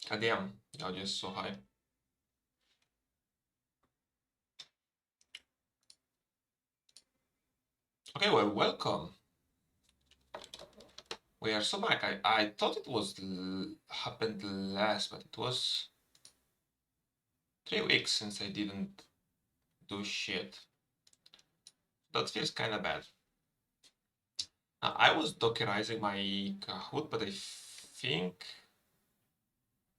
God damn, the audio is so high. Okay, well, welcome. We are so back. I thought it was happened last, but it was 3 weeks since I didn't do shit. That feels kind of bad. I was dockerizing my Kahoot, but I think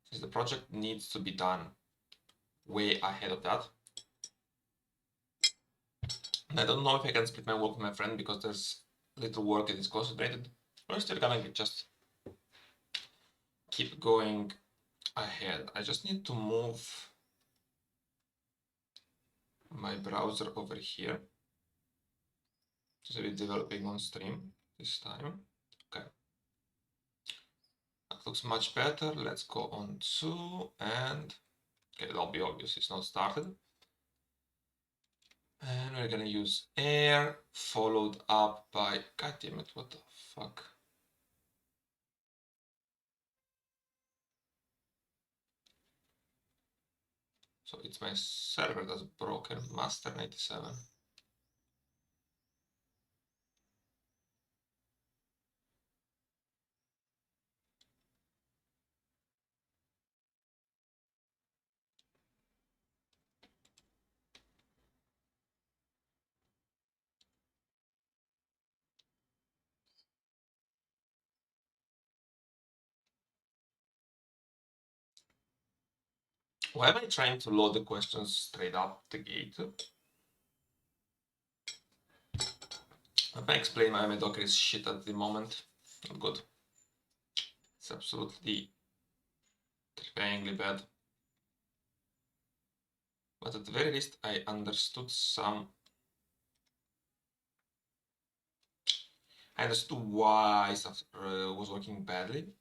since the project needs to be done way ahead of that, and I don't know if I can split my work with my friend because there's little work that is concentrated. We're still gonna just keep going ahead. I just need to move my browser over here. Just a bit developing on stream this time. Okay. That looks much better. Let's go on to and okay, it'll be obvious it's not started. And we're gonna use air followed up by god damn it, what the fuck? So it's my server that's broken, master 97. Why am I trying to load the questions straight up the gate? If I explain why my Docker is shit at the moment, not good. It's absolutely terrifyingly bad. But at the very least, I understood I understood why stuff was working badly.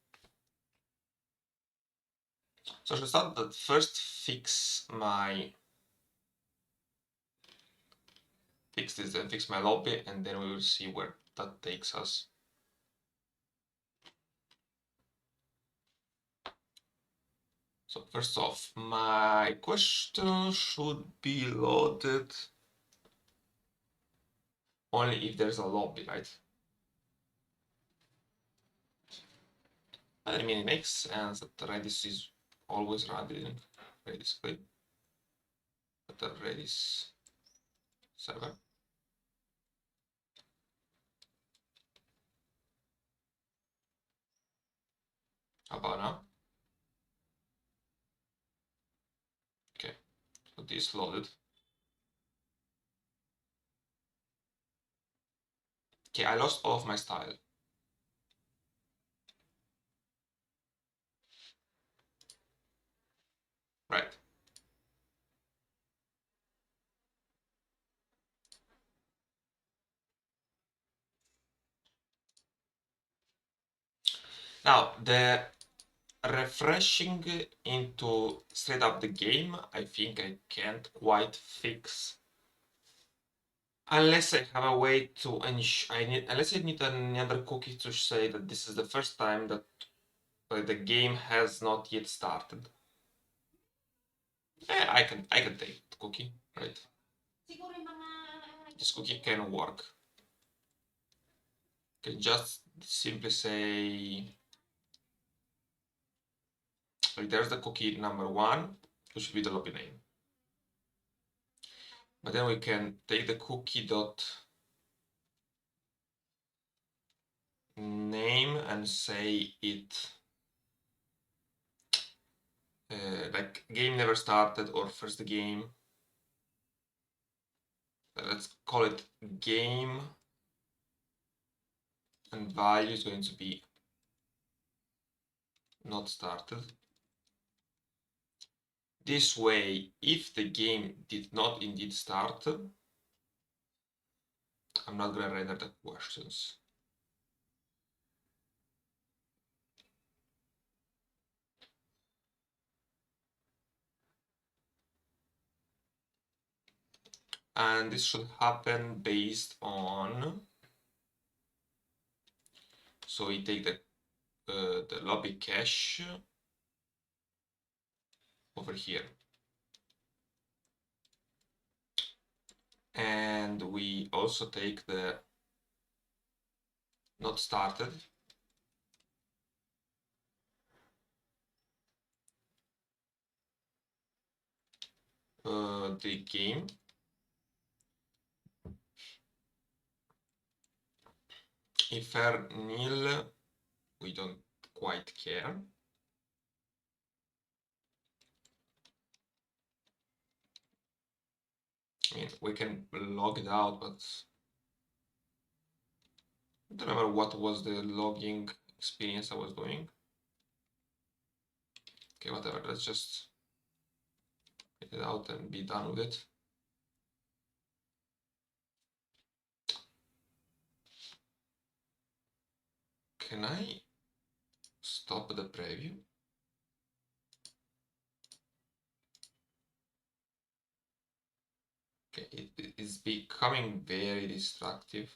So I should start that first fix this and fix my lobby, and then we will see where that takes us. So first off, my question should be loaded only if there's a lobby, right? I mean, it makes sense that Redis is always running Redis clip, but the Redis server. How about now? Okay, so this loaded. Okay, I lost all of my style. Right. Now, the refreshing into straight up the game, I think I can't quite fix. Unless I have a way to unless I need another cookie to say that this is the first time that the game has not yet started. I can take the cookie, right? This cookie can work. Can just simply say like there's the cookie number 1, which should be the lobby name. But then we can take the cookie dot name and say it like game never started or first game. Let's call it game, and value is going to be not started. This way, if the game did not indeed start, I'm not going to render the questions. And this should happen based on, so we take the lobby cache, over here. And we also take the not started. The game. If are nil, we don't quite care. I mean, we can log it out, but I don't remember what was the logging experience I was doing. Okay, whatever, let's just get it out and be done with it. Can I stop the preview? Okay, it is becoming very destructive.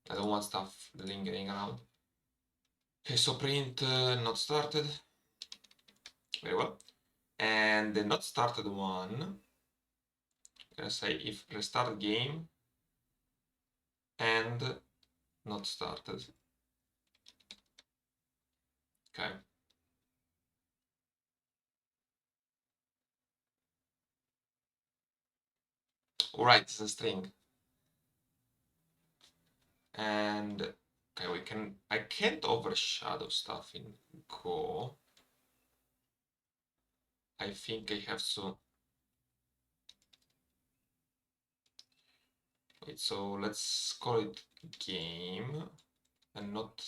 I don't want stuff lingering around. Okay, so print not started. Very well. And the not started one, I'm gonna say if restart game and not started. Okay. All right, it's a string. And okay, I can't overshadow stuff in Go. I think I have to. Wait, so let's call it game and not.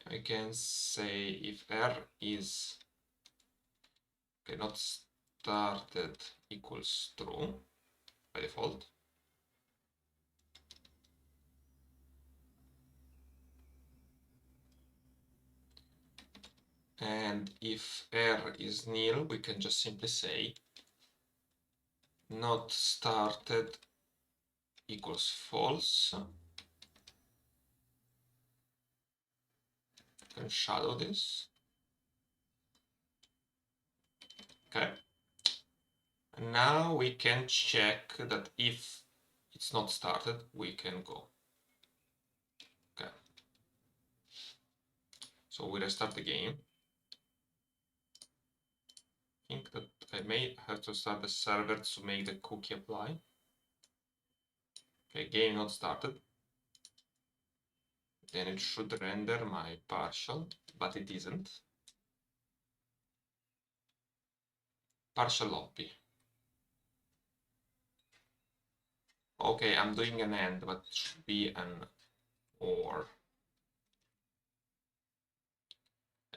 I can say if R is okay, not started equals true by default. And if R is nil, we can just simply say not started equals false. Can shadow this. Okay. And now we can check that if it's not started, we can go. Okay. So we restart the game. I think that I may have to start the server to make the cookie apply. Okay, game not started. Then it should render my partial, but it isn't. Partial lobby. Okay, I'm doing an AND, but it should be an OR.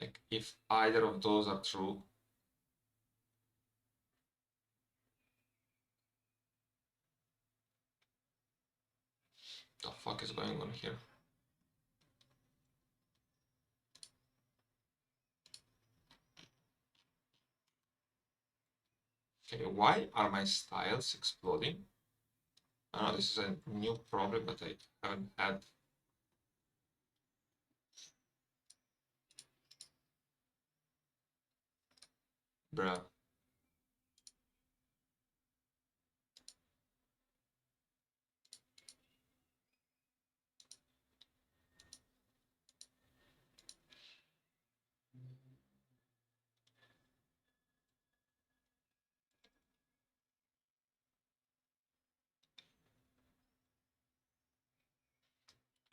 Like if either of those are true, the fuck is going on here? Okay, why are my styles exploding? I know this is a new problem that I haven't had. Bruh.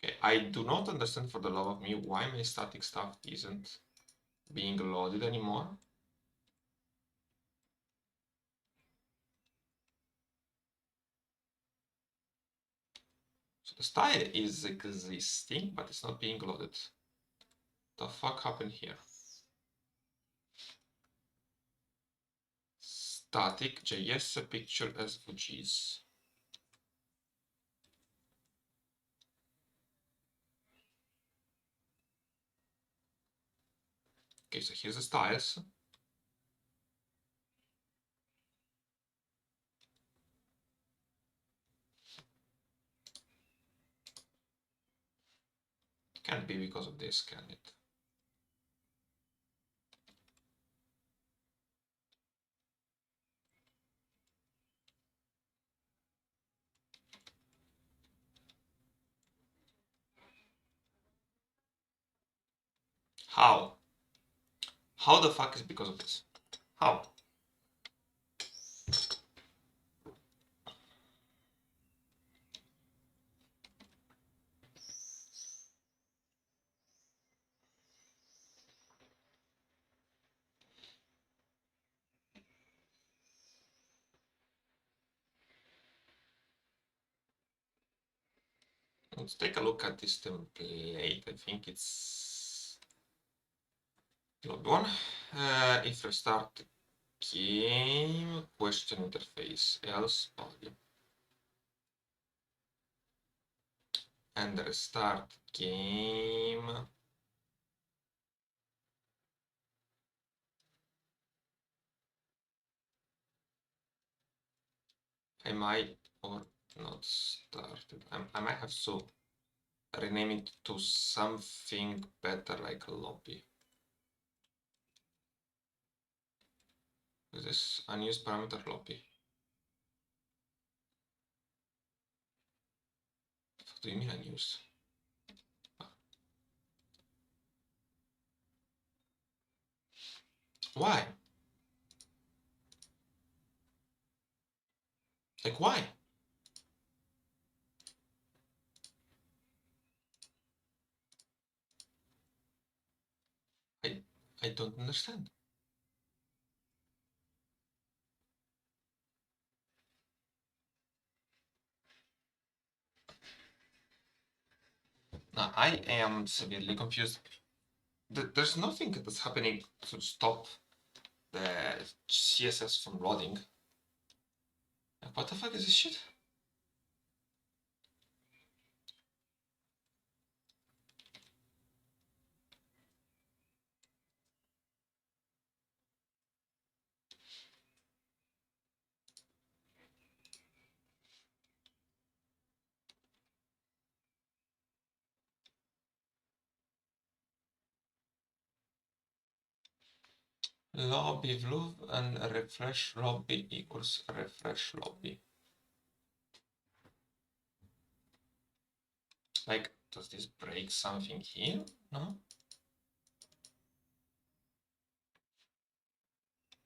Okay, I do not understand for the love of me why my static stuff isn't being loaded anymore. So the style is existing, but it's not being loaded. The fuck happened here? Static JS picture SVGs. Okay, so here's the styles. Can't be because of this, can it? How? How the fuck is because of this? How? Let's take a look at this template. I think it's the old one. If I start game, question interface, else body. And restart game. I might or not started. I might have to rename it to something better like lobby. Is this unused parameter lobby? What do you mean unused? Why? Like why? I don't understand. Now, I am severely confused. There's nothing that's happening to stop the CSS from loading. Like, what the fuck is this shit? Lobby view and refresh lobby equals refresh lobby. Like, does this break something here? No?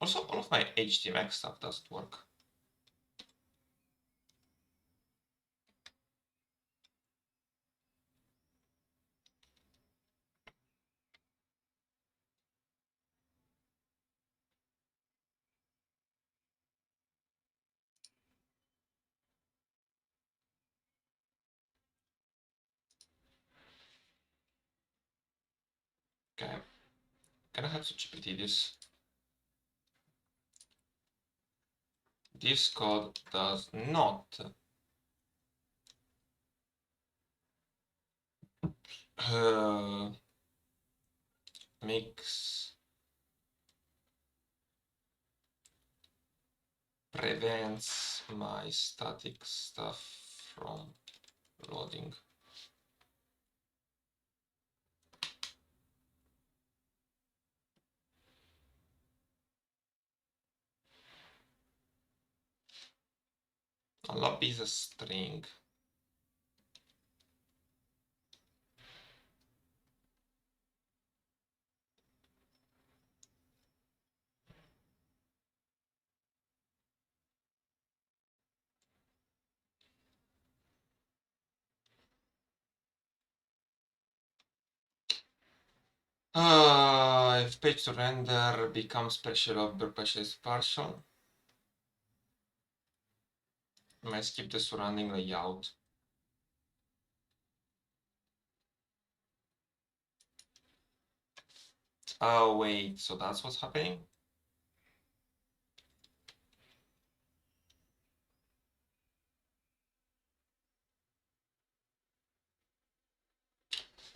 Also, all of my HTMX stuff doesn't work. Okay. Can I have to GPT this? This code does not mix prevents my static stuff from loading. A lobby is a string. If page to render becomes partial or partial is partial, I might skip the surrounding layout. Oh wait, so that's what's happening?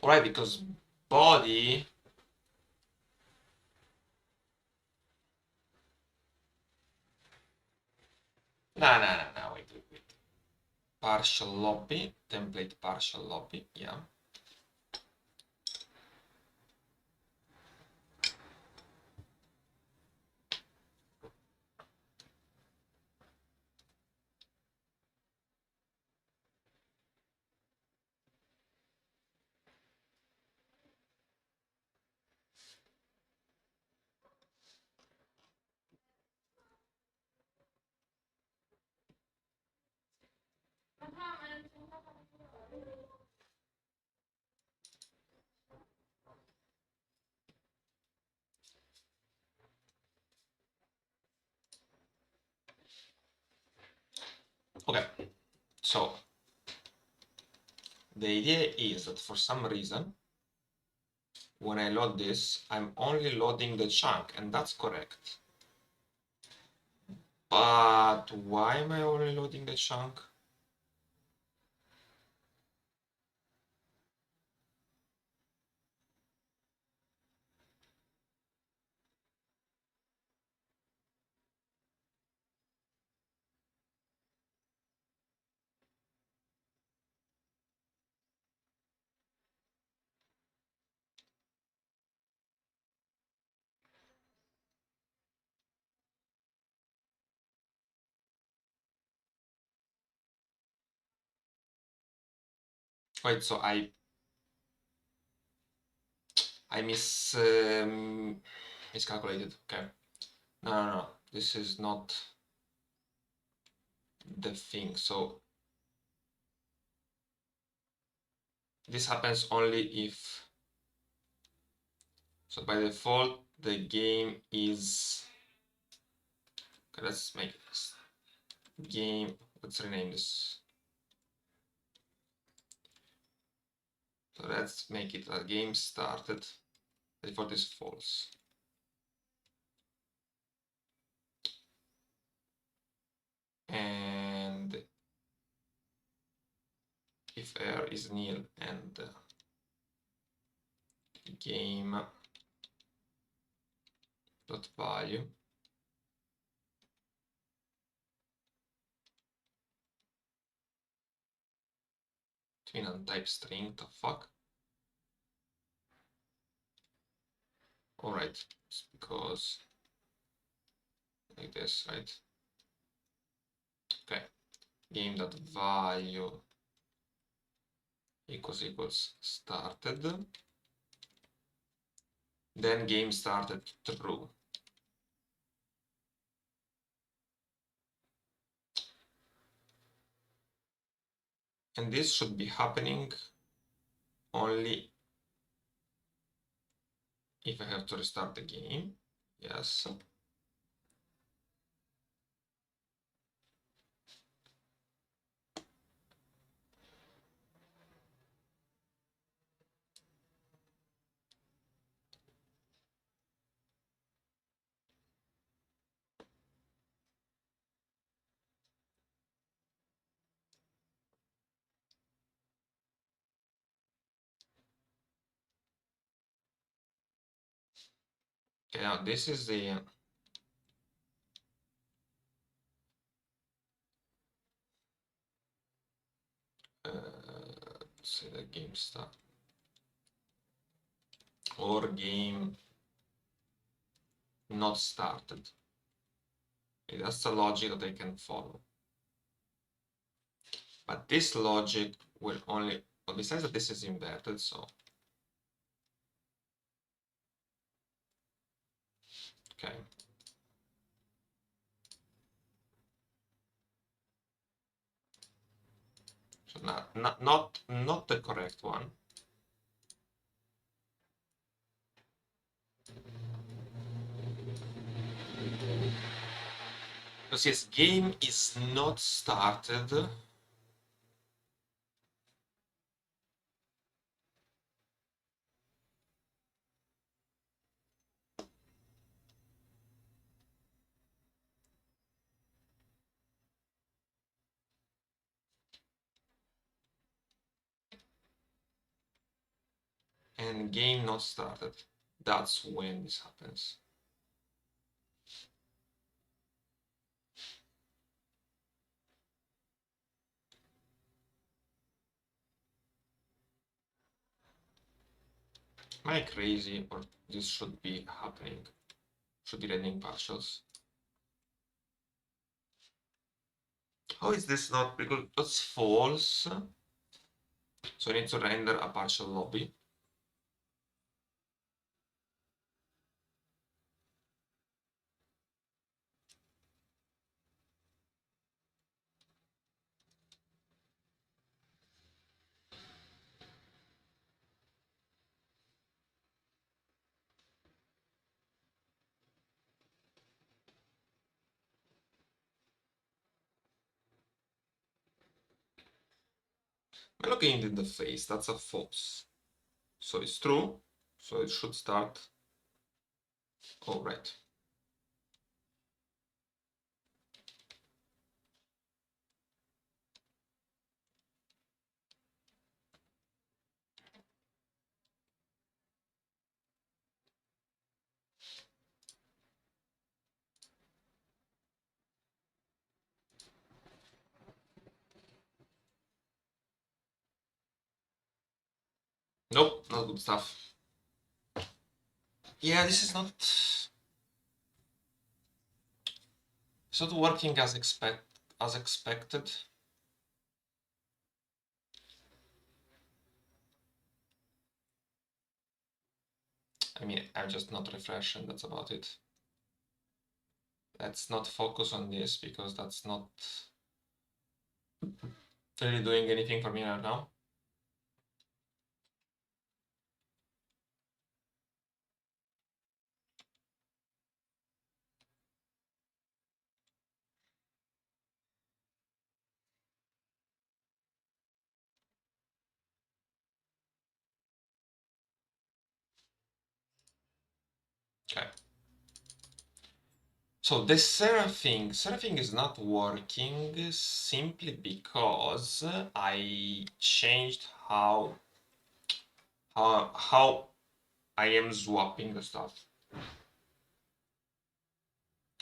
Alright, because body no, wait. Partial lobby, template partial lobby, yeah. So the idea is that for some reason, when I load this, I'm only loading the chunk, and that's correct. But why am I only loading the chunk? Wait, so I miscalculated. Okay. No. This is not the thing. So this happens only if. So by default, the game is. Okay, let's make this game. Let's rename this. So let's make it a game started. By default is false. And if error is nil and game dot value twin untype string, the fuck. Alright, it's because like this, right? Okay, game dot value equals started, then game started true. And this should be happening only if I have to restart the game. Yes. Okay, now this is the say the game start or game not started. Okay, that's the logic that I can follow. But this logic will only, well, besides that this is inverted, so okay. So not the correct one. Because yes, game is not started. And game not started. That's when this happens. Am I crazy, or this should be happening? Should be rendering partials. How is this not? Because that's false. So I need to render a partial lobby. We're looking in the face, that's a false. So it's true, so it should start. All right. Nope, not good stuff. Yeah, this is not. It's not working as expected. I mean, I'm just not refreshing, that's about it. Let's not focus on this because that's not really doing anything for me right now. Okay. So the seraphing is not working simply because I changed how I am swapping the stuff.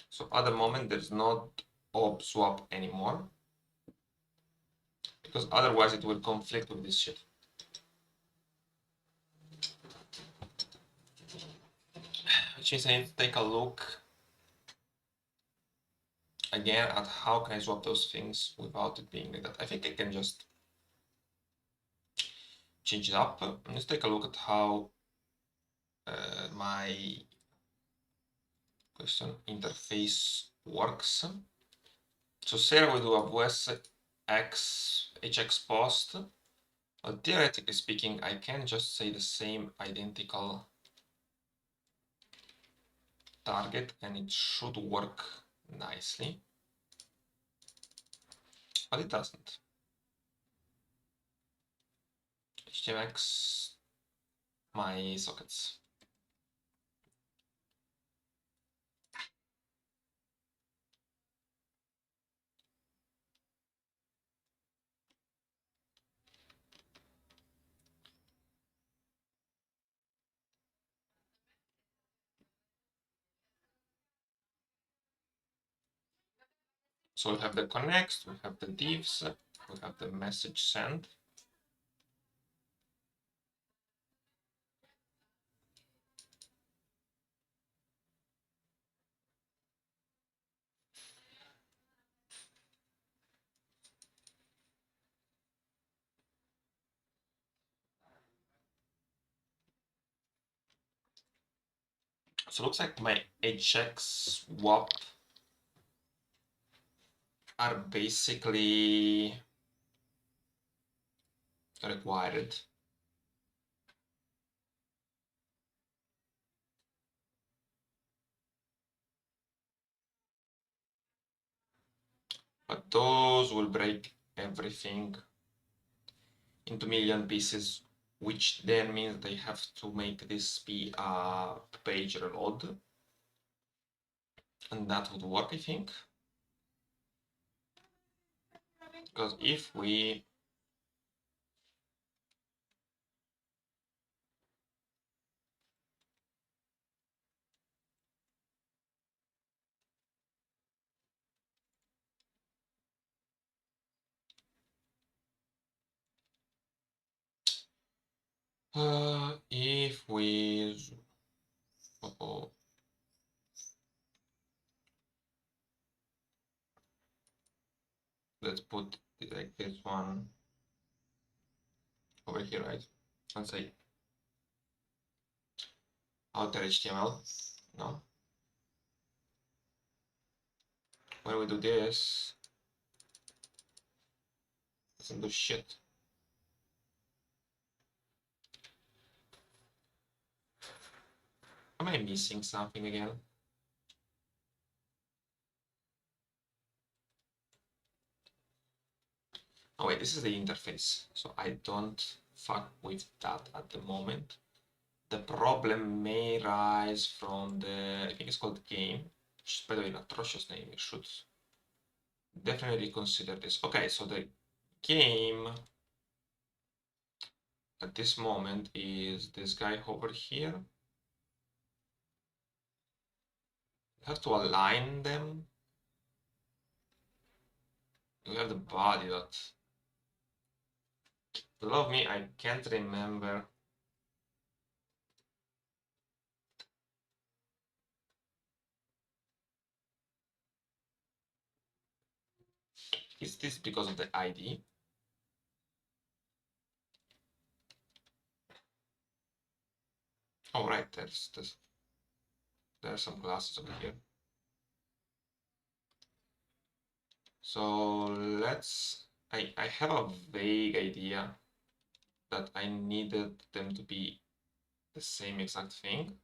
So at the moment there's not op swap anymore because otherwise it will conflict with this shit. Which means I need to take a look again at how can I swap those things without it being like that. I think I can just change it up. Let's take a look at how my question interface works. So Sarah will do a hx post, but theoretically speaking, I can just say the same identical target and it should work nicely, but it doesn't. HTMX my sockets. So we have the connects, we have the divs, we have the message send. So it looks like my hx swap are basically required. But those will break everything into million pieces, which then means they have to make this be a page reload. And that would work, I think. Because if we if we oh, let's put it like this one over here, right? And say outer HTML. No. When we do this, it doesn't do shit. Am I missing something again? Oh wait, this is the interface, so I don't fuck with that at the moment. The problem may rise from the, I think it's called game, which is by the way an atrocious name. You should definitely consider this. Okay, so the game at this moment is this guy over here. You have to align them. You have the body that, love me, I can't remember. Is this because of the ID? Oh right, there's some classes over here. So I have a vague idea that I needed them to be the same exact thing.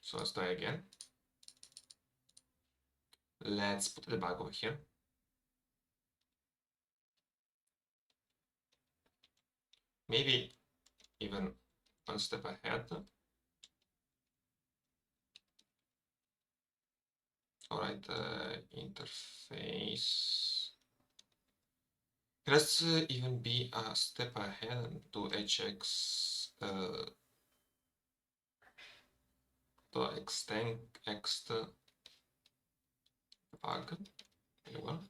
So let's try again. Let's put the bug over here. Maybe even one step ahead. All right, interface. Let's even be a step ahead and do HX to extend bug. Very well.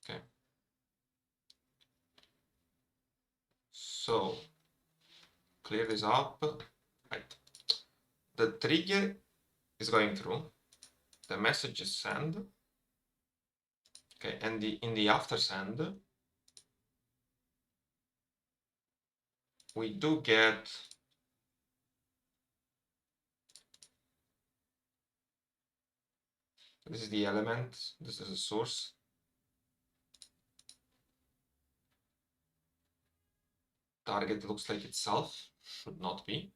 Okay. So clear this up. Right. The trigger is going through. The message is sent. Okay, and in the after send, we do get this is the element, this is the source. Target looks like itself, should not be.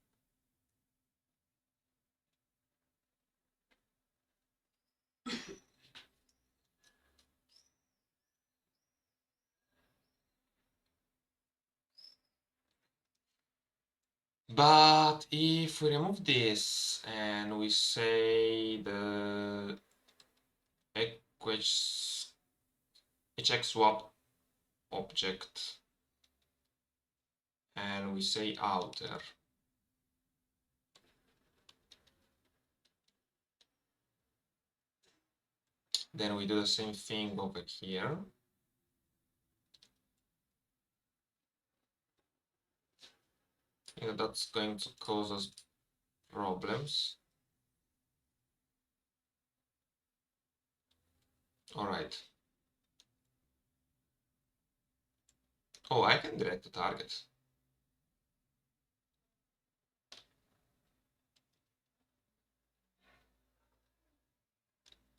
But if we remove this and we say the HX swap object and we say outer, then we do the same thing over here. That's going to cause us problems. All right. Oh, I can direct the target.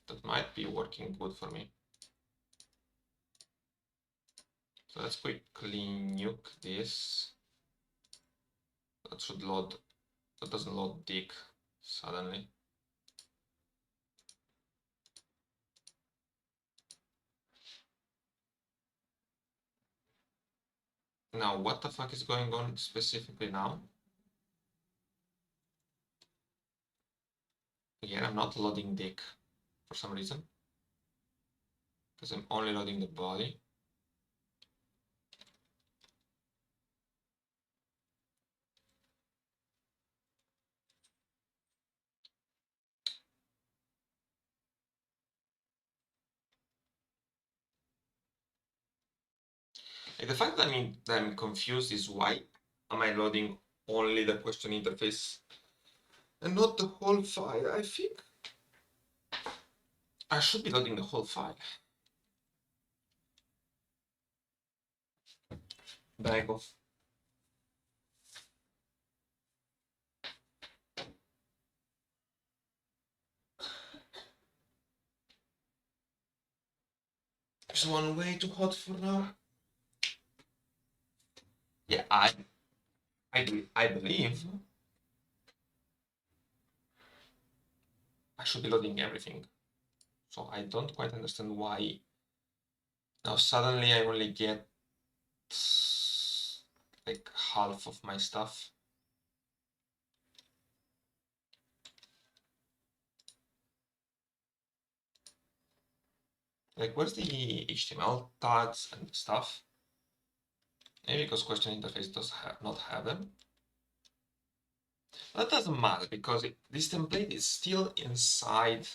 That might be working good for me. So let's quickly nuke this. That should load. That doesn't load dick suddenly. Now, what the fuck is going on specifically now? Again, I'm not loading dick for some reason. Because I'm only loading the body. Like the fact that I'm confused is why am I loading only the question interface and not the whole file? I think I should be loading the whole file. Back off. It's one way too hot for now. Yeah, I believe should be loading everything. So I don't quite understand why now suddenly I only get like half of my stuff. Like, where's the HTML tags and stuff? Maybe because question interface does not have them. That doesn't matter because this template is still inside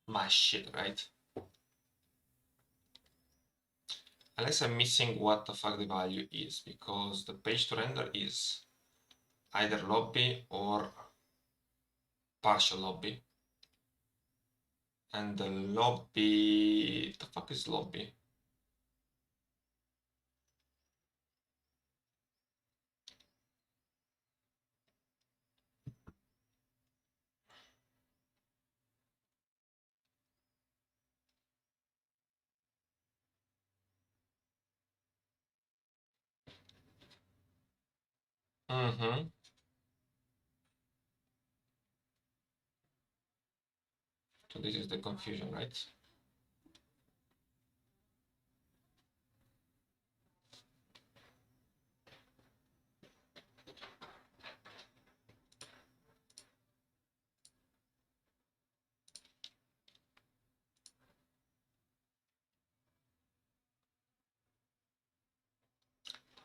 my shit, right? Unless I'm missing what the fuck the value is, because the page to render is either lobby or partial lobby. And the lobby, the fuck is lobby? Mm-hmm. So this is the confusion, right?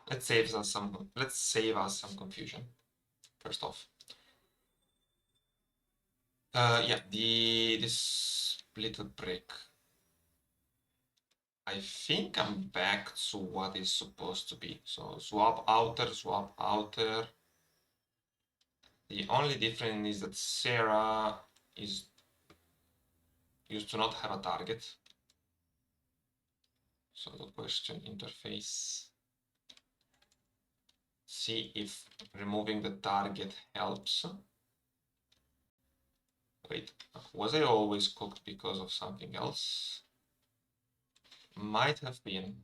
Let's save us some confusion. First off. Yeah, this little break. I think I'm back to what is supposed to be. So swap outer, swap outer. The only difference is that Sarah is used to not have a target. So the question interface. See if removing the target helps. Wait, was I always cooked because of something else? Might have been.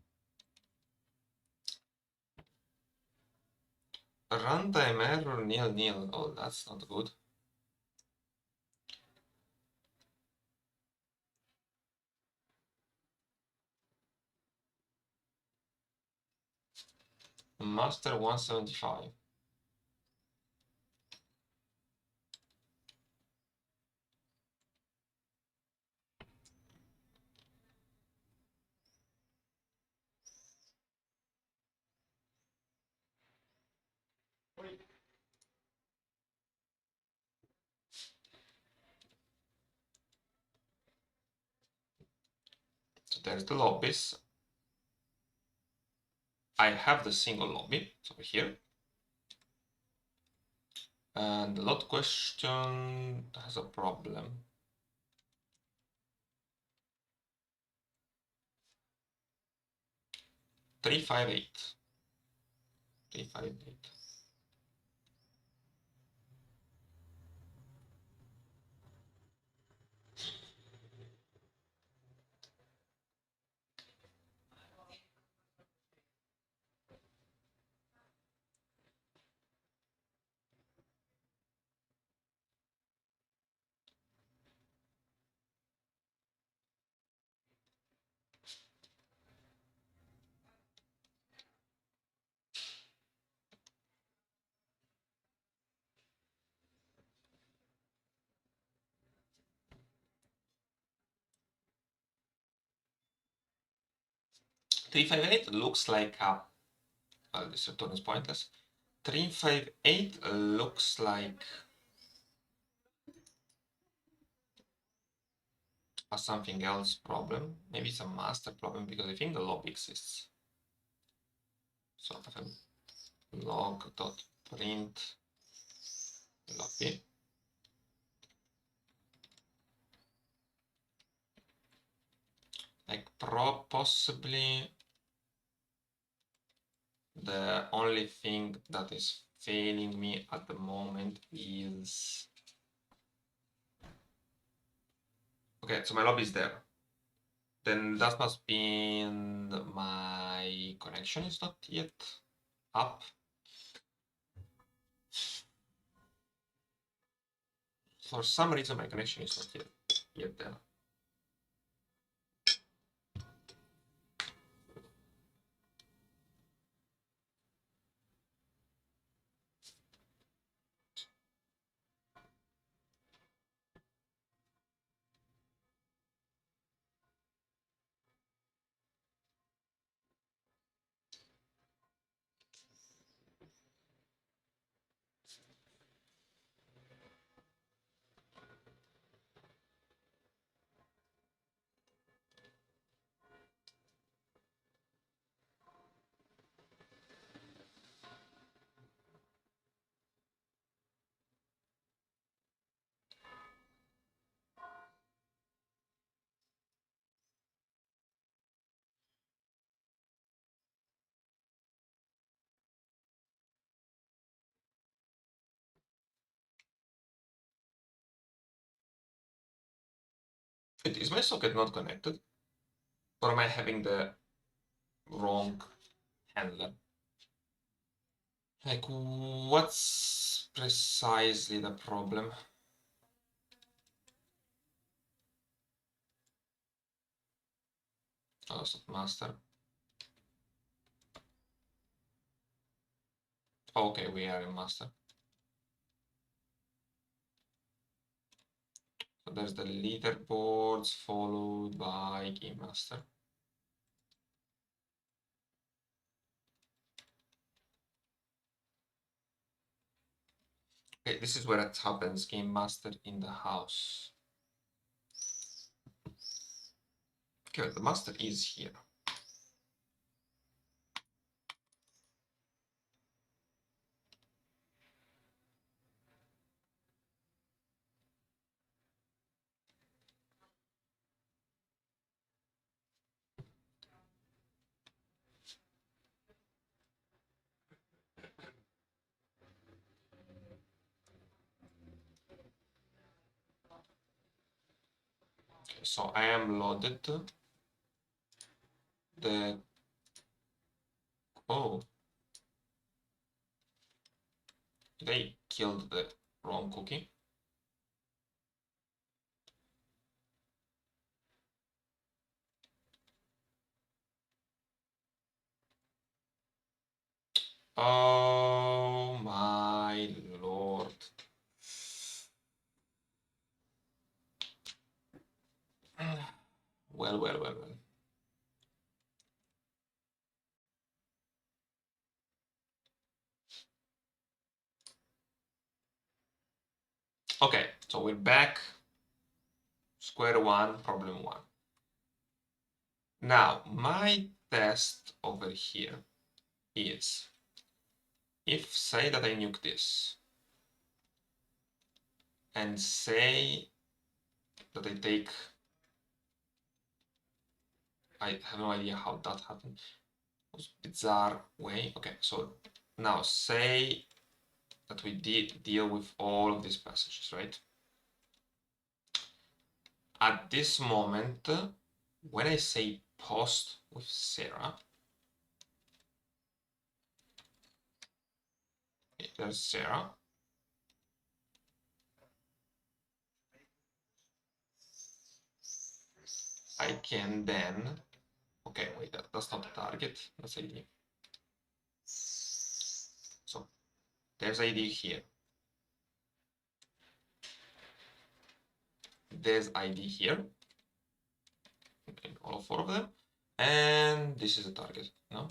Runtime error nil. Oh, that's not good. Master 175. So there's the lobbies. I have the single lobby, it's over here. And the lot question has a problem. Three five eight. 358. Three five eight looks like a this return is pointless. 358 looks like a something else problem. Maybe it's a master problem because I think the lobby exists. So fm log.print lobby. Like possibly the only thing that is failing me at the moment is okay, so my lobby is there. Then that must mean my connection is not yet up. For some reason, my connection is not yet there. Is my socket not connected? Or am I having the wrong handler? Like, what's precisely the problem? Oh, it's not master. Okay, we are in master. So there's the leaderboards followed by game master. Okay, this is where it happens, game master in the house. Okay, the master is here. Okay, so I am loaded. The oh, they killed the wrong cookie. Oh my lord. Well. Okay, so we're back. Square one, problem one. Now, my test over here is if say that I nuke this and say that I take, I have no idea how that happened. It was a bizarre way. Okay, so now say that we deal with all of these passages, right? At this moment, when I say post with Sarah, there's Sarah. I can then, okay, wait, that's not the target, that's ID. So there's ID here. There's ID here, in all four of them, and this is the target, no?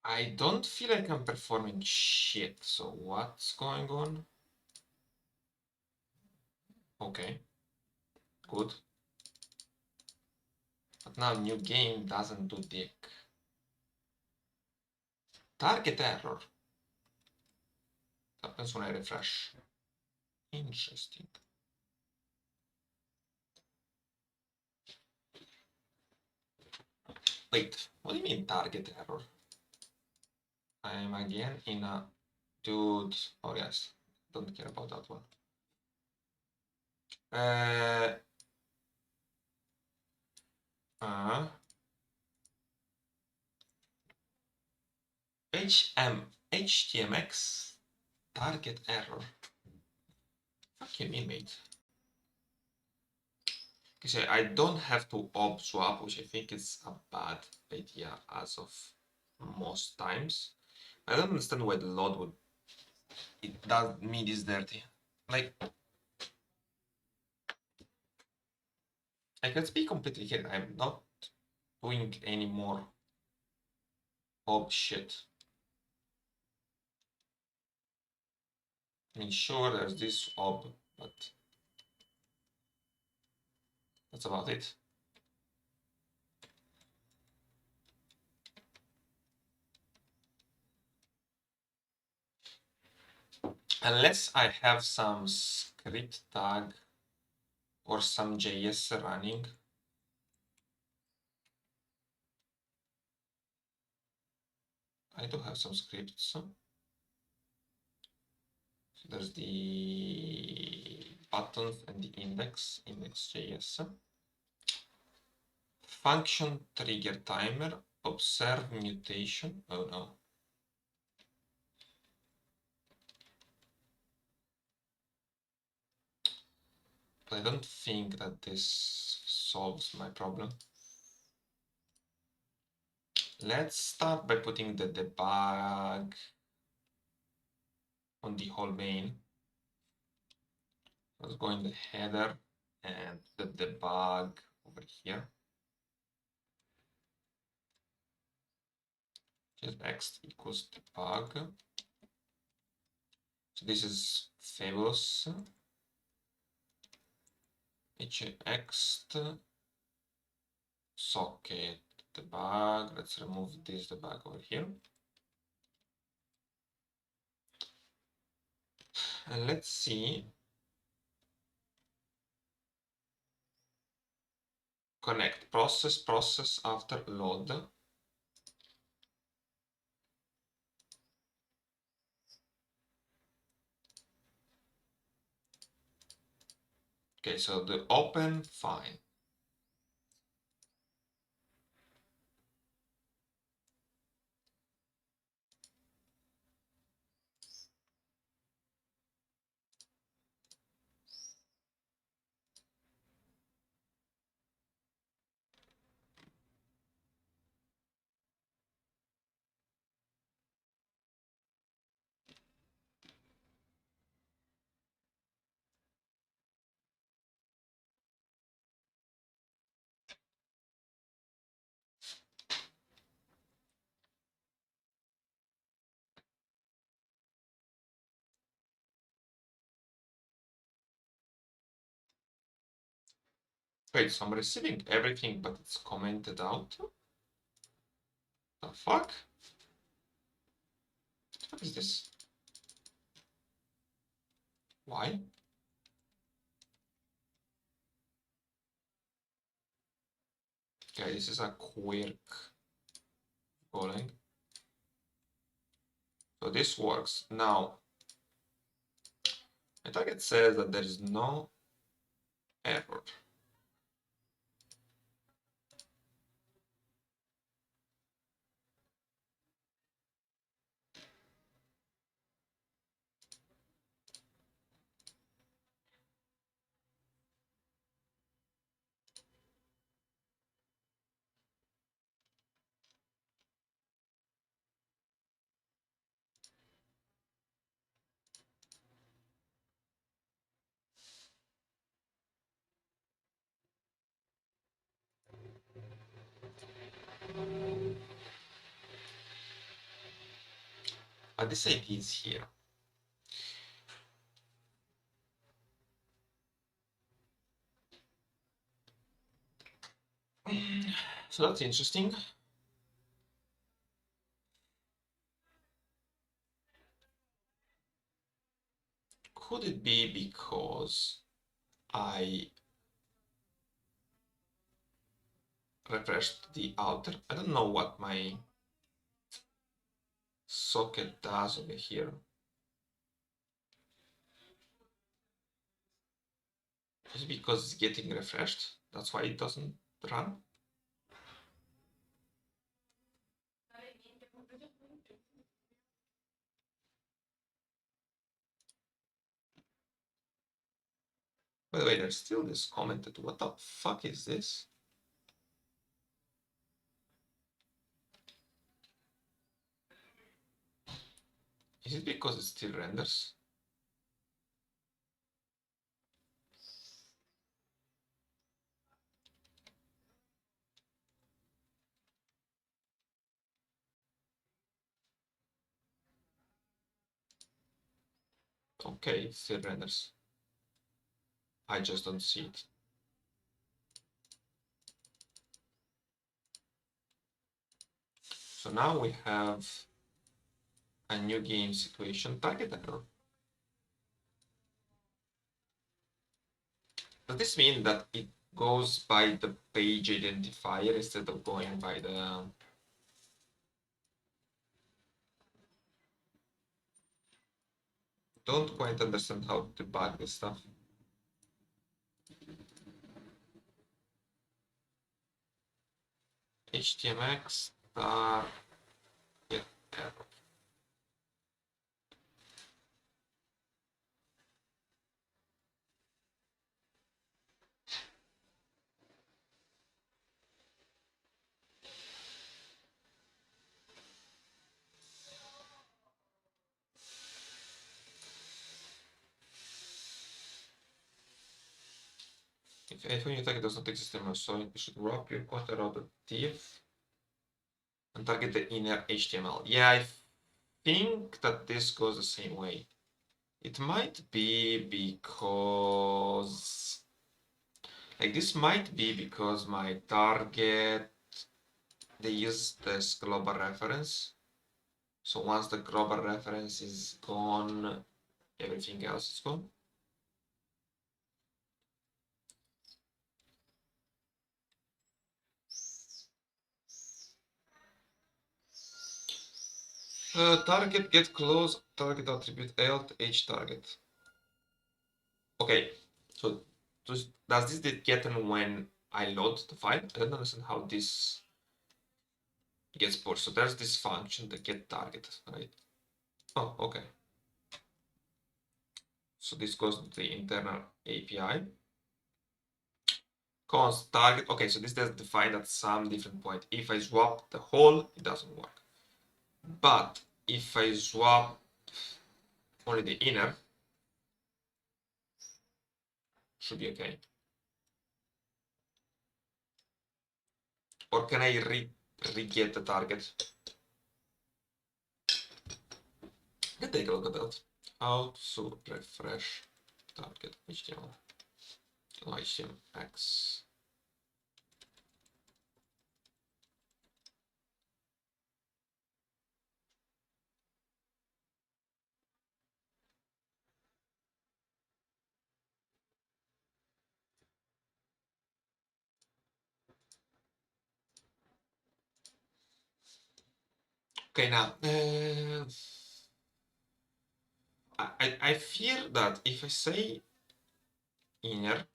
I don't feel like I'm performing shit, so what's going on? Okay, good. But now new game doesn't do dick. Target error. Happens when I refresh. Interesting. Wait, what do you mean target error? I'm again in a dude. Oh yes, don't care about that one. HTMX target error. Fuck you mean, mate? Because I don't have to ob swap, which I think is a bad idea as of most times. I don't understand why the load would. It does me this dirty. Like, let's be completely clear. I'm not doing any more ob shit. I mean, sure, there's this ob, but that's about it. Unless I have some script tag or some JS running. I do have some scripts. So there's the buttons and the index.js. Function trigger timer, observe mutation. Oh no. I don't think that this solves my problem. Let's start by putting the debug on the whole main. Let's go in the header and the debug over here. Just x equals debug. So this is fabulous. HX socket debug. Let's remove this debug over here. And let's see. Connect process after load. Okay, so the open, fine. Wait, so I'm receiving everything, but it's commented out? The fuck? What is this? Why? Okay, this is a quirk calling. So this works. Now, my target says that there is no error. But this ID is here. So that's interesting. Could it be because I refreshed the outer. I don't know what my socket does over here. Is it because it's getting refreshed? That's why it doesn't run? By the way, there's still this commented. What the fuck is this? Is it because it still renders? Okay, it still renders. I just don't see it. So now we have a new game situation, target error. Does this mean that it goes by the page identifier instead of going by the... Don't quite understand how to debug this stuff. HTMX target error. If a new target does not exist anymore, so you should wrap your code around the div and target the inner HTML. Yeah, I think that this goes the same way. It might be because... Like, this might be because my target, they use this global reference. So once the global reference is gone, everything else is gone. Target get close, target attribute alt h target. Okay, so does this get when I load the file? I don't understand how this gets pushed. So there's this function, the get target, right? Oh, okay. So this goes to the internal API. Const target. Okay, so this does define at some different point. If I swap the whole, it doesn't work. But if I swap only the inner, should be okay. Or can I re-get the target? Let's take a look at that. How to refresh target HTML. Go HTMX. Okay, now I fear that if I say inner,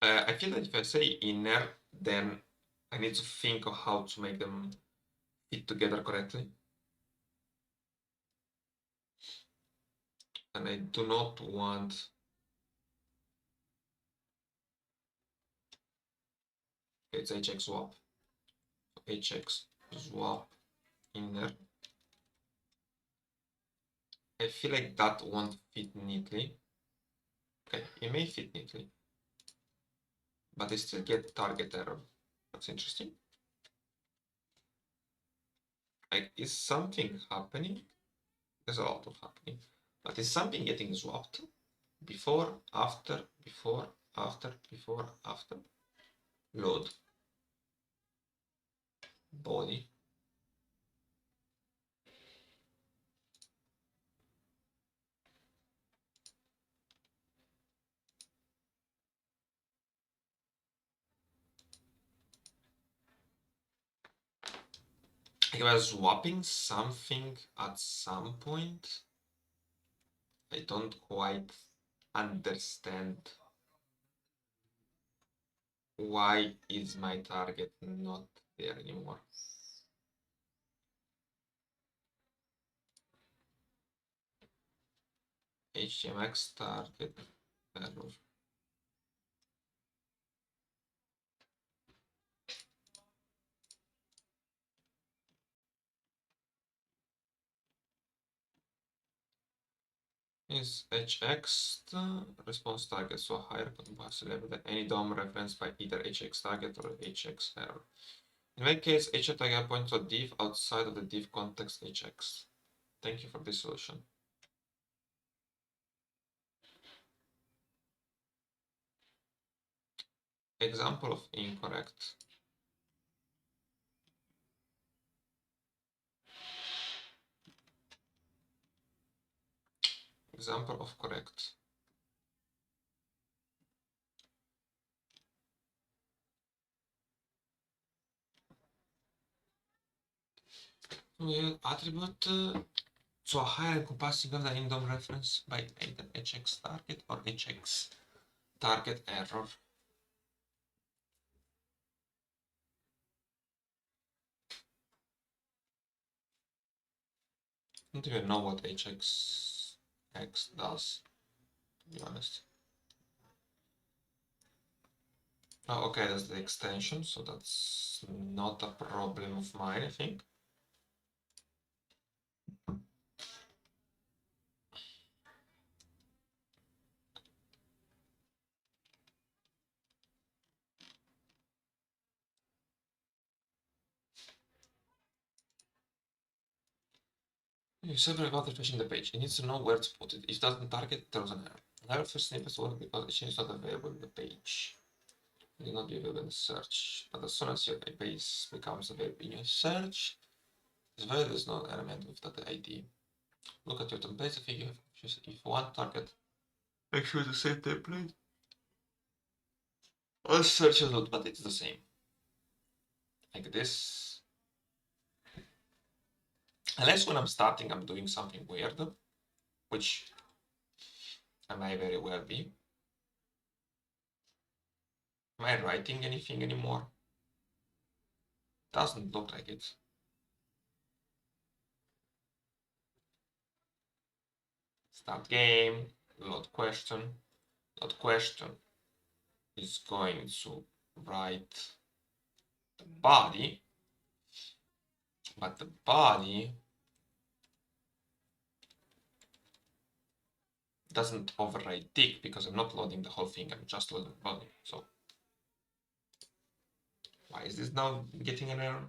I feel that if I say inner, then I need to think of how to make them fit together correctly. And I do not want... Okay, it's hx swap. Hx swap inner. I feel like that won't fit neatly. Okay, it may fit neatly. But I still get target error. That's interesting. Like, is something happening? There's a lot of happening. But is something getting swapped? before, after, before, after, before, after. Load. Body. I was swapping something at some point. I don't quite understand why is my target not there anymore. HTMX target error. Is hx response target so higher capacity level than any DOM referenced by either hx target or hx error? In my case, hx target points to a div outside of the div context hx. Thank you for this solution. Example of incorrect. Example of correct. Will attribute so a higher encompassing of the indom reference by either hx target or hx target error. I don't even know what hx does, to be honest. Oh, okay, that's the extension, so that's not a problem of mine, I think. You several about refreshing the page. It needs to know where to put it. If it doesn't target, throws an error. Never first snippets work because the change is not available in the page. It will not be available in search. But as soon as your page becomes available in your search, this value is no element with that ID. Look at your templates. I think you have choose if one target. Make sure the same template. All search is not, but it's the same. Like this. Unless when I'm starting, I'm doing something weird, which I may very well be. Am I writing anything anymore? Doesn't look like it. Start game, load question. Load question is going to write the body, but the body doesn't override tick because I'm not loading the whole thing, I'm just loading the body. So why is this now getting an error?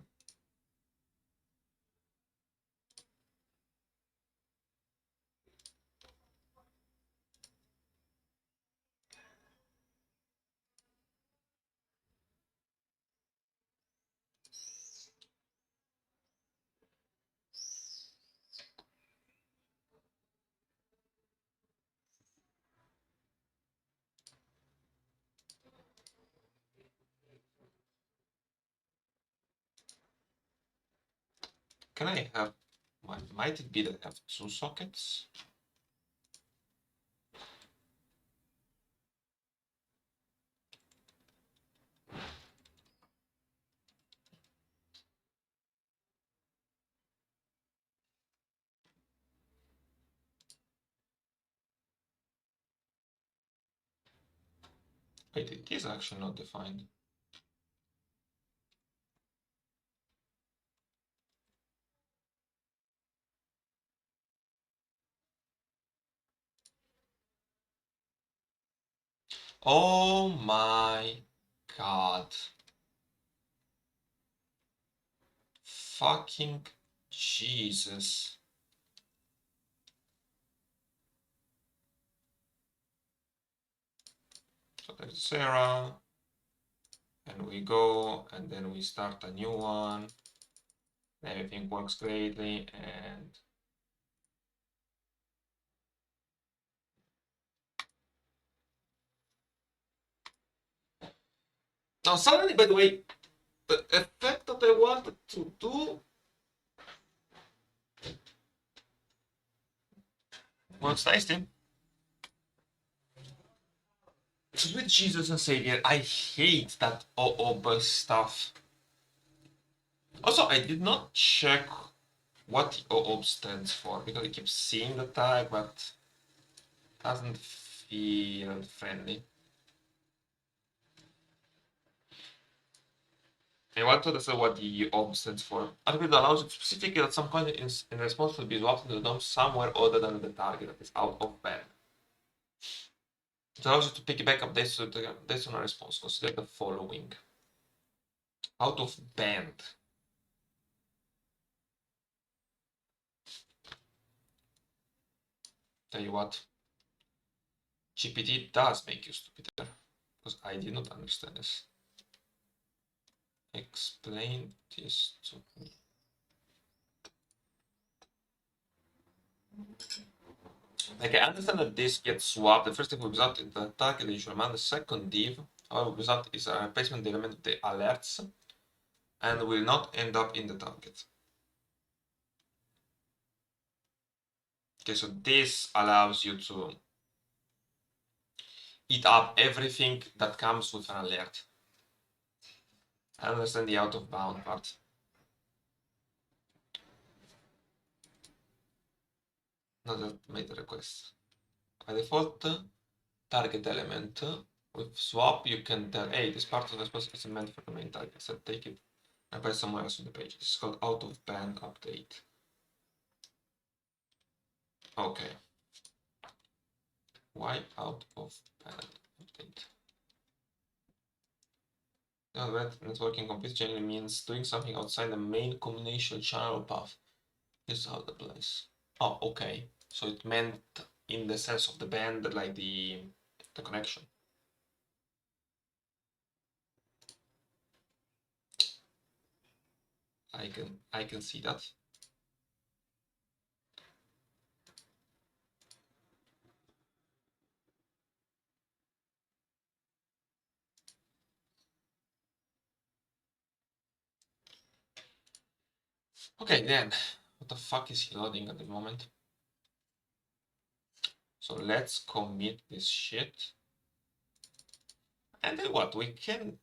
Can I have, might it be that I have two sockets? Wait, it is actually not defined. Oh my god. Fucking Jesus. So there's Sarah, and we go, and then we start a new one. Everything works greatly, and now suddenly, by the way, the effect that I wanted to do works nicely. Sweet Jesus and Savior, I hate that OOB stuff. Also, I did not check what the OOB stands for because I keep seeing the tag, but doesn't feel friendly. I want to understand what the OOB stands for. Attribute allows it specifically that some content in response will be swapped into the DOM somewhere other than the target that is out of band. It allows you to piggyback updates based on a response. Consider the following. Out of band. Tell you what, GPT does make you stupider, because I did not understand this. Explain this to me. Like, I understand that this gets swapped. The first step will result in the target instrument. The second div, however, result is a replacement element of the alerts and will not end up in the target. Okay, so this allows you to eat up everything that comes with an alert. I understand the out of bound part. Not that made the request. By default, target element. With swap, you can tell, hey, this part of the response isn't meant for the main target, so take it and paste somewhere else on the page. This is called out of band update. Okay. Why out of band update? Now, that networking complete generally means doing something outside the main combination channel path. This is how it applies. Oh, okay. So it meant in the sense of the band, like the connection. I can see that. Okay, then what the fuck is he loading at the moment? So let's commit this shit. And then what? We can.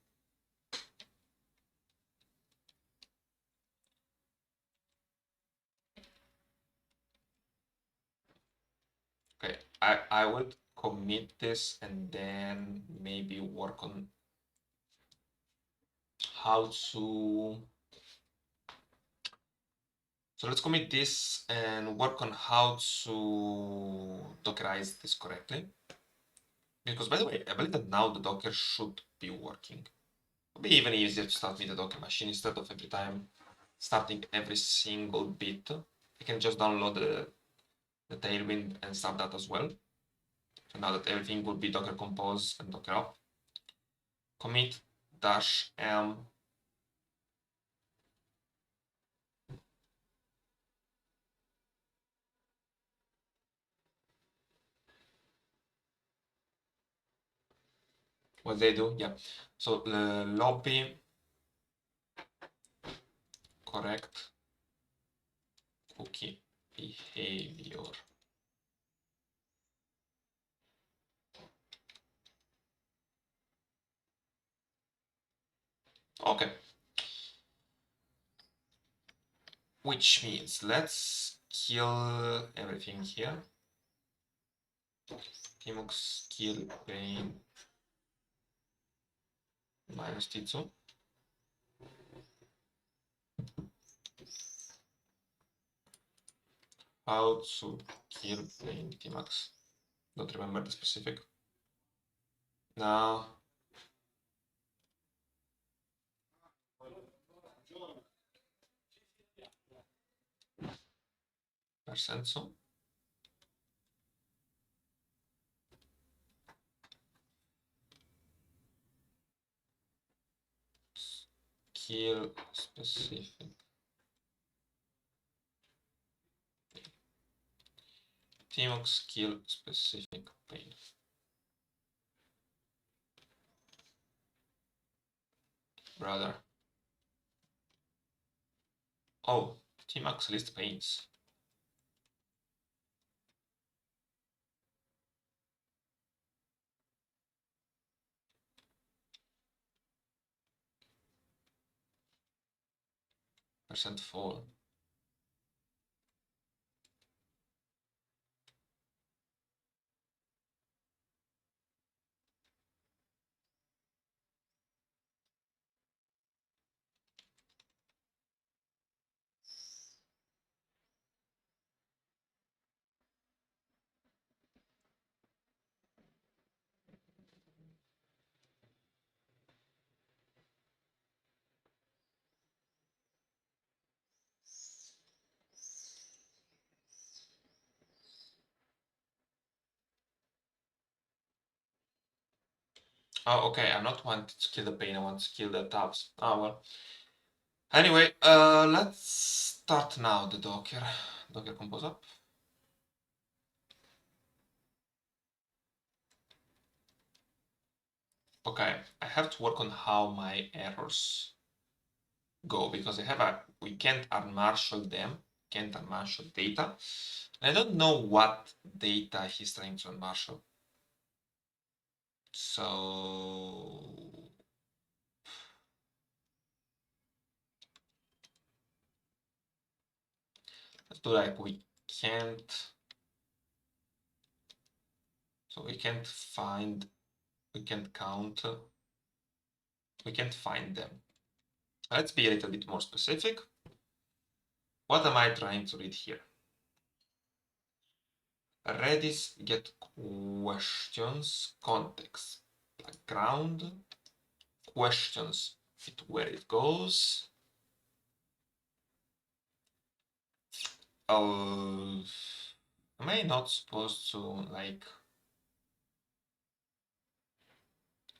Okay, I would commit this and then maybe work on how to. So let's commit this and work on how to Dockerize this correctly. Because by the way, I believe that now the Docker should be working. It would be even easier to start with the Docker machine instead of every time starting every single bit. I can just download the Tailwind and start that as well. So now that everything will be Docker Compose and Docker up. Commit -m. What they do? Yeah. So lobby correct cookie behavior. Okay. Which means let's kill everything here. Tmux kill pain minus T2. How to kill plain Tmax. Don't remember the specific. Now. Percent so. skill specific. HTMX skill specific pane. Brother. Oh, HTMX list panes. Percent fall. Oh, okay. I'm not wanting to kill the pane. I want to kill the tabs. Oh, well. Anyway, let's start now the Docker. Docker compose up. Okay, I have to work on how my errors go because we can't unmarshal them, can't unmarshal data. I don't know what data he's trying to unmarshal. So let's do like we can't. So we can't find, we can't count, we can't find them. Let's be a little bit more specific. What am I trying to read here? Redis get questions, context, background, questions, where it goes. Oh, am I not supposed to like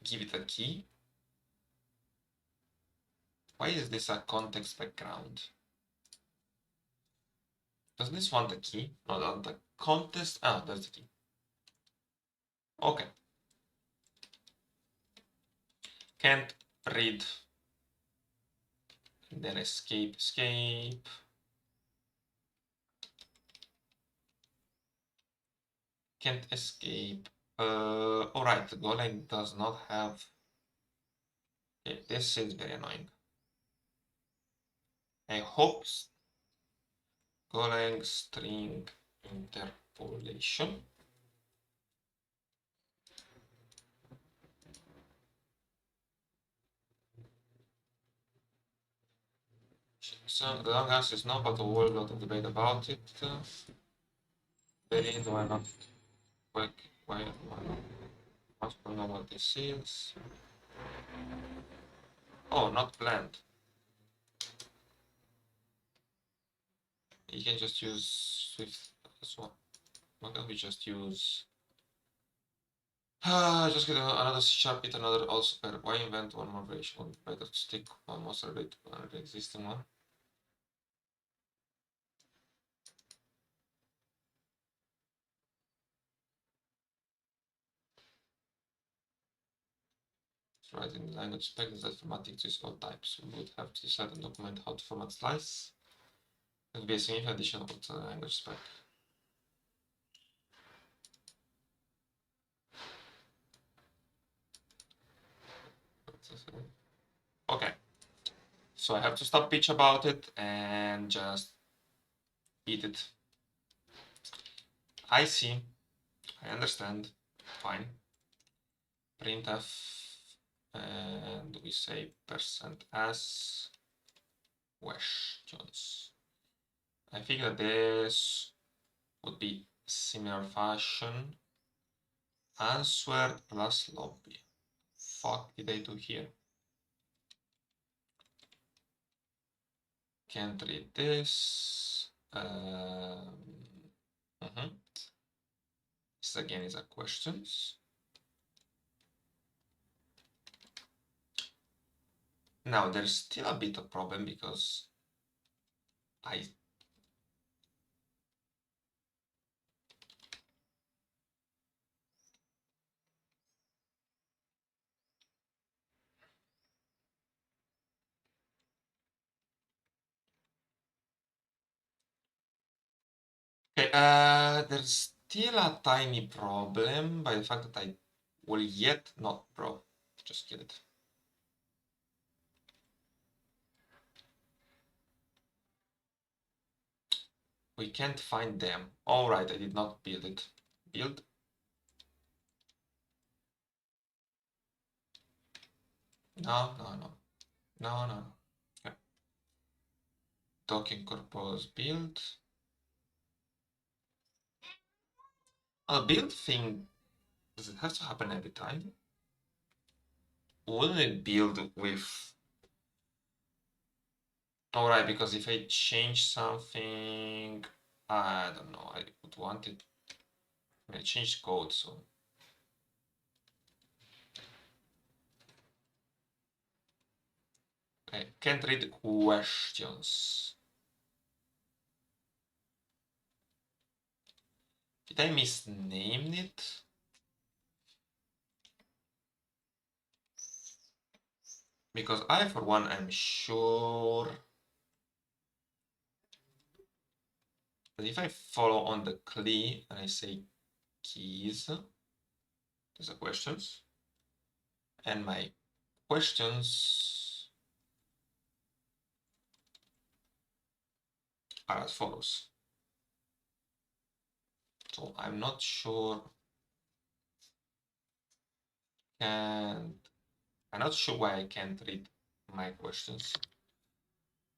give it a key? Why is this a context background? Does this want a key? No, not the context. Ah, that's the key. Okay. Can't read. And then escape. Can't escape. Alright, Golang does not have. Okay, this is very annoying. I hope Golang string interpolation. So the long answer is no, but a whole lot of debate about it. Very why not? Why not know what this is? Oh, not blend. You can just use Swift as well. Why can't we just use? Just get another C# hit another also pair. Why invent one more variation? Better to stick one most related to the existing one. Writing the language spec is that formatting to all types. We would have to decide and document how to format slice. It would be a significant addition to the language spec. Okay. So I have to stop bitch about it and just eat it. I see. I understand. Fine. Printf and we say %s questions. I think that this would be similar fashion. Answer plus lobby. Fuck did I do here? Can't read this. This again is a questions. Now there's still a bit of problem because I okay, there's still a tiny problem by the fact that I will yet not bro. Just kill it. We can't find them. Alright, I did not build it. Build. No, no, no. No, no, no. Okay. Docking corpus build. A build thing, does it have to happen every time? Wouldn't it build with... Alright, because if I change something, I don't know, I would want it. I changed code, so... I can't read questions. Did I misname it? Because I, for one, am sure that if I follow on the CLI and I say keys, these are questions, and my questions are as follows. So I'm not sure, and I'm not sure why I can't read my questions.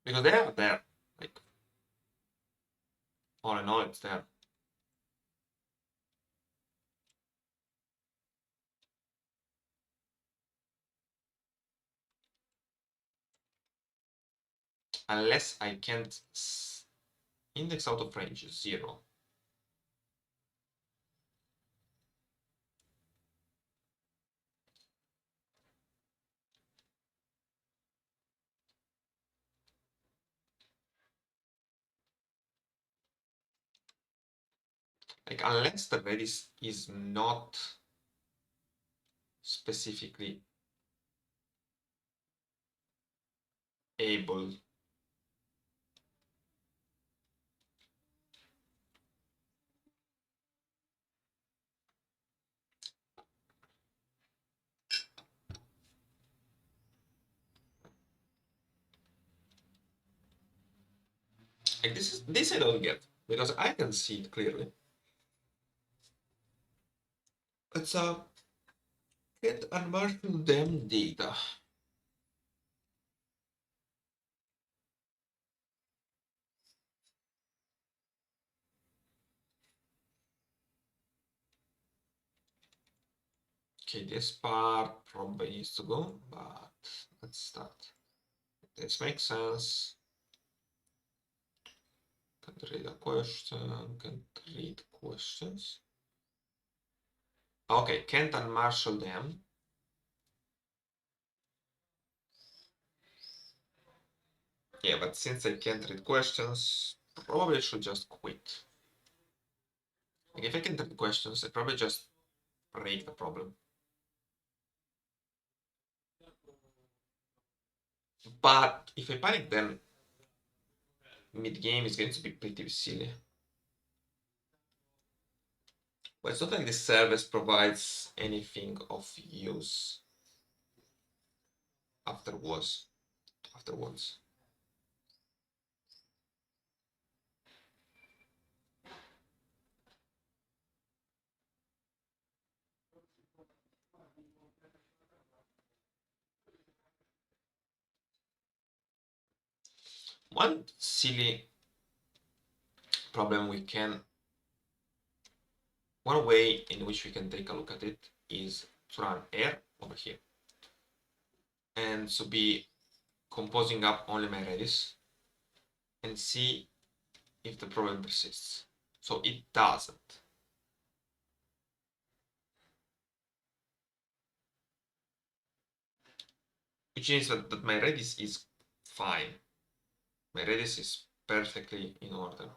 Because they are there, like, all in all, it's there. Unless I can't index out of range 0. Like, unless the Redis is not specifically able like this I don't get because I can see it clearly. It's a get and marshal them data. Okay, this part probably needs to go, but let's start. This makes sense. Can't read a question, can't read questions. Okay, can't unmarshal them. Yeah, but since I can't read questions, probably should just quit. Like if I can't read questions, I probably just break the problem. But if I panic, then mid-game is going to be pretty silly. But it's not like this service provides anything of use afterwards. One silly problem one way in which we can take a look at it is to run air over here. And to be composing up only my Redis and see if the problem persists. So it doesn't. which means that my Redis is fine. My Redis is perfectly in order.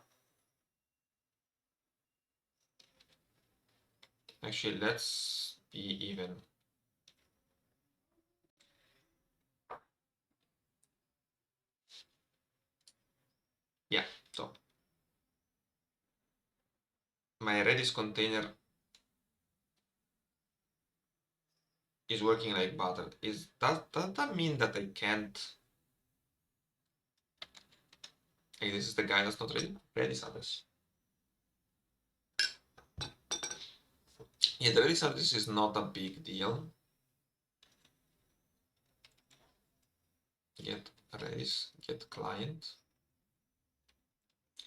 Actually, let's be even. Yeah, so my Redis container is working like butter. Does that mean that I can't? Hey, this is the guy that's not ready. Redis address. Yeah, the Redis address is not a big deal. Get Redis, get client,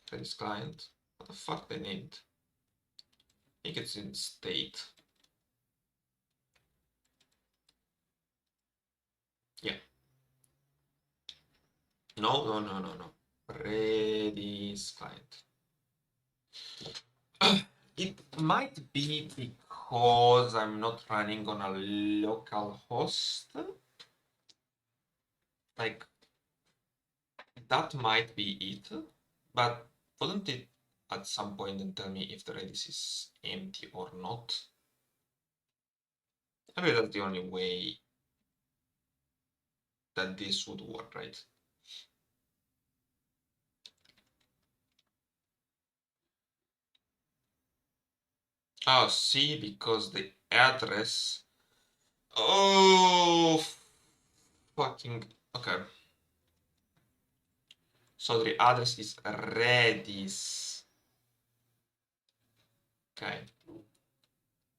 Redis client. What the fuck they named? I think it's in state. Yeah. No. Redis client. It might be because I'm not running on a local host. Like, that might be it. But wouldn't it at some point then tell me if the Redis is empty or not? I mean, that's the only way that this would work, right? Oh, see, because the address. Oh, fucking. Okay. So the address is Redis. Okay.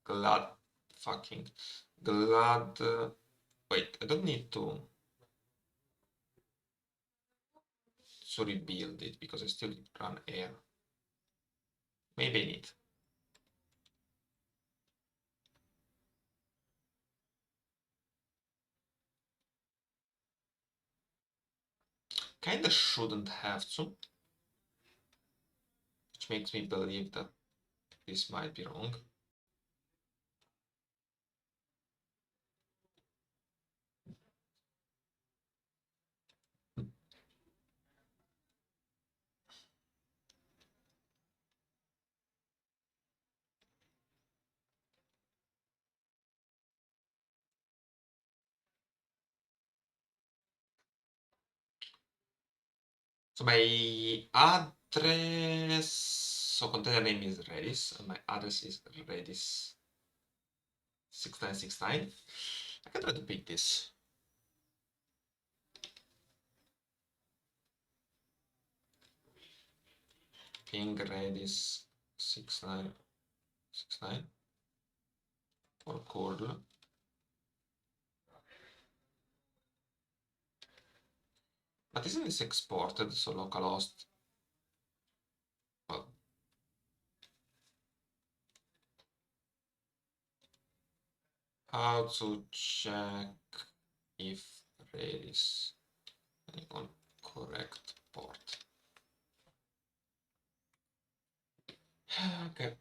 Glad. Fucking. Glad. Wait, I don't need to rebuild it because I still run air. Maybe I need. Kinda shouldn't have to. Which makes me believe that this might be wrong. So my address, so container name is Redis, and my address is Redis 6969. I can try to pick this. Ping Redis 6969 or curl. But isn't this exported? So localhost. Well, how to check if Redis on correct port? Okay.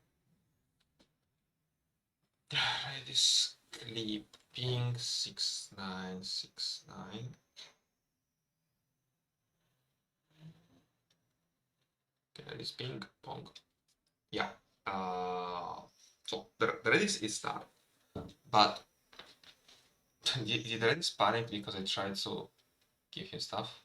Redis clipping 6969. Okay, Redis ping pong. Yeah. So the Redis is start, but did Redis panic because I tried to give him stuff?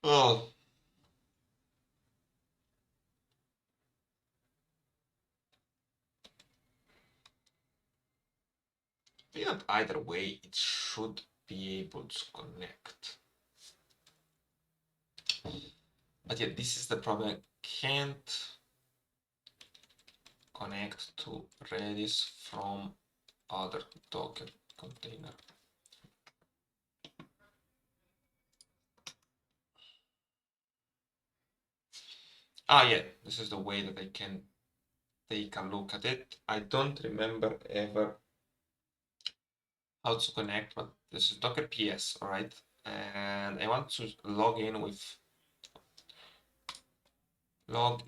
Oh. I think that either way it should be able to connect. But yeah, this is the problem. I can't connect to Redis from other Docker container. Yeah, this is the way that I can take a look at it. I don't remember ever how to connect, but this is Docker PS, all right? And I want to log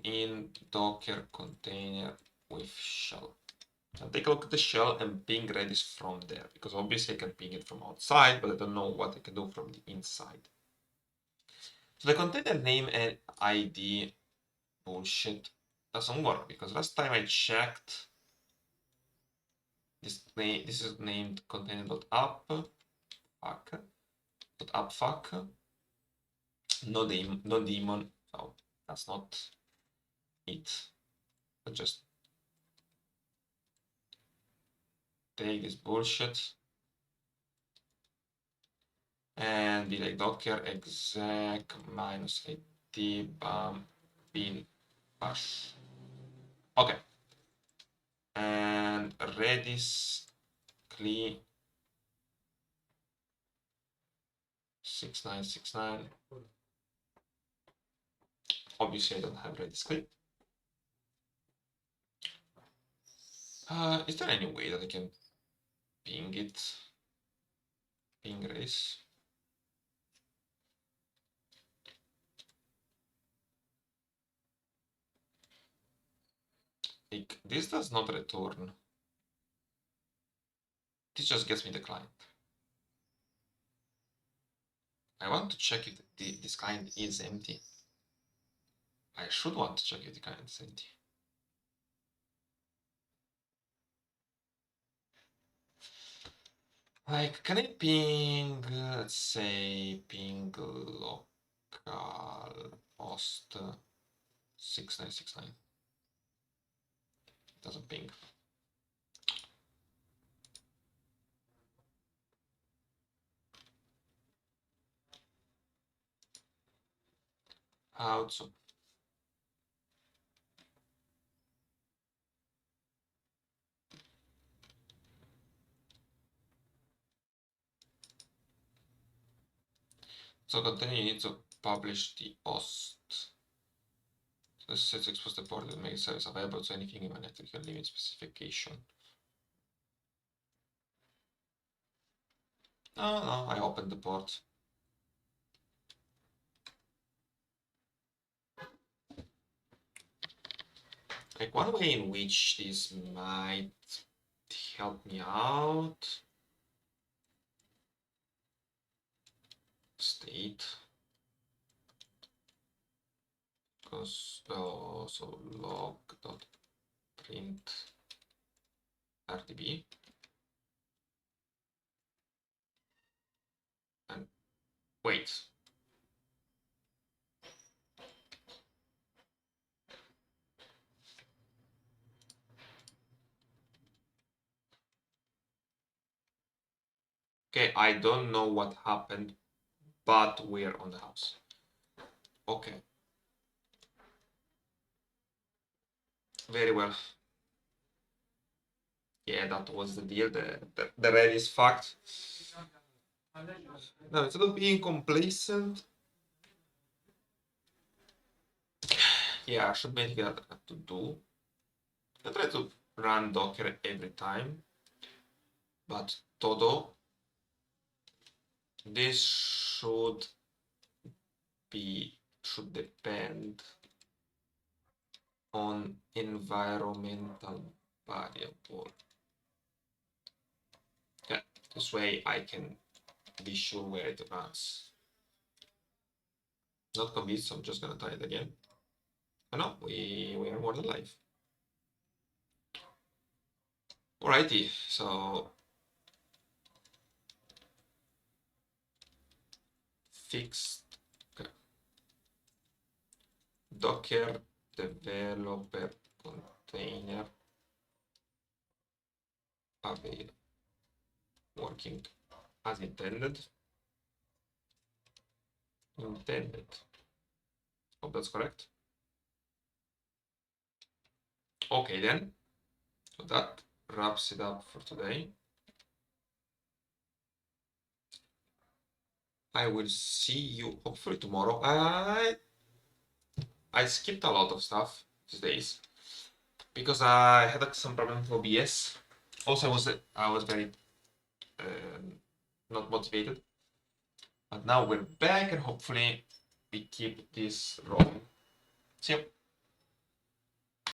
in Docker container with shell. And take a look at the shell and ping Redis from there, because obviously I can ping it from outside, but I don't know what I can do from the inside. So the container name and ID bullshit doesn't work, because last time I checked, this is named container.app, fuck, no daemon, so that's not it. But just take this bullshit and be like docker exec -it bam bin bash. Okay, and redis cli 6969. Obviously I don't have redis cli. Is there any way that I can ping it? Ping redis? Like, this does not return. This just gets me the client. I want to check if this client is empty. I should want to check if the client is empty. Like, can I ping, let's say, ping local host 6969? It doesn't ping. How to? So continue, you need to publish the host. So this is expose the port that makes service available to anything in a network. You can limit specification. No, I opened the port. Like, one way in which this might help me out. State. Because so log.print RDB. And wait. Okay, I don't know what happened, but we're on the house. Okay. Very well. Yeah, that was the deal. The Redis fact. Now, instead of being complacent, yeah, I should make it a to do. I try to run Docker every time, but todo, this should depend on environmental variable. Yeah, this way I can be sure where it runs. Not convinced, so I'm just gonna try it again. Oh no, we are more than live. Alrighty, so fixed, okay. Docker developer container available, working as intended. Hope that's correct. Okay then, so that wraps it up for today. I will see you hopefully tomorrow. I skipped a lot of stuff these days because I had some problem with OBS. Also, I was very not motivated. But now we're back and hopefully we keep this rolling. So yep,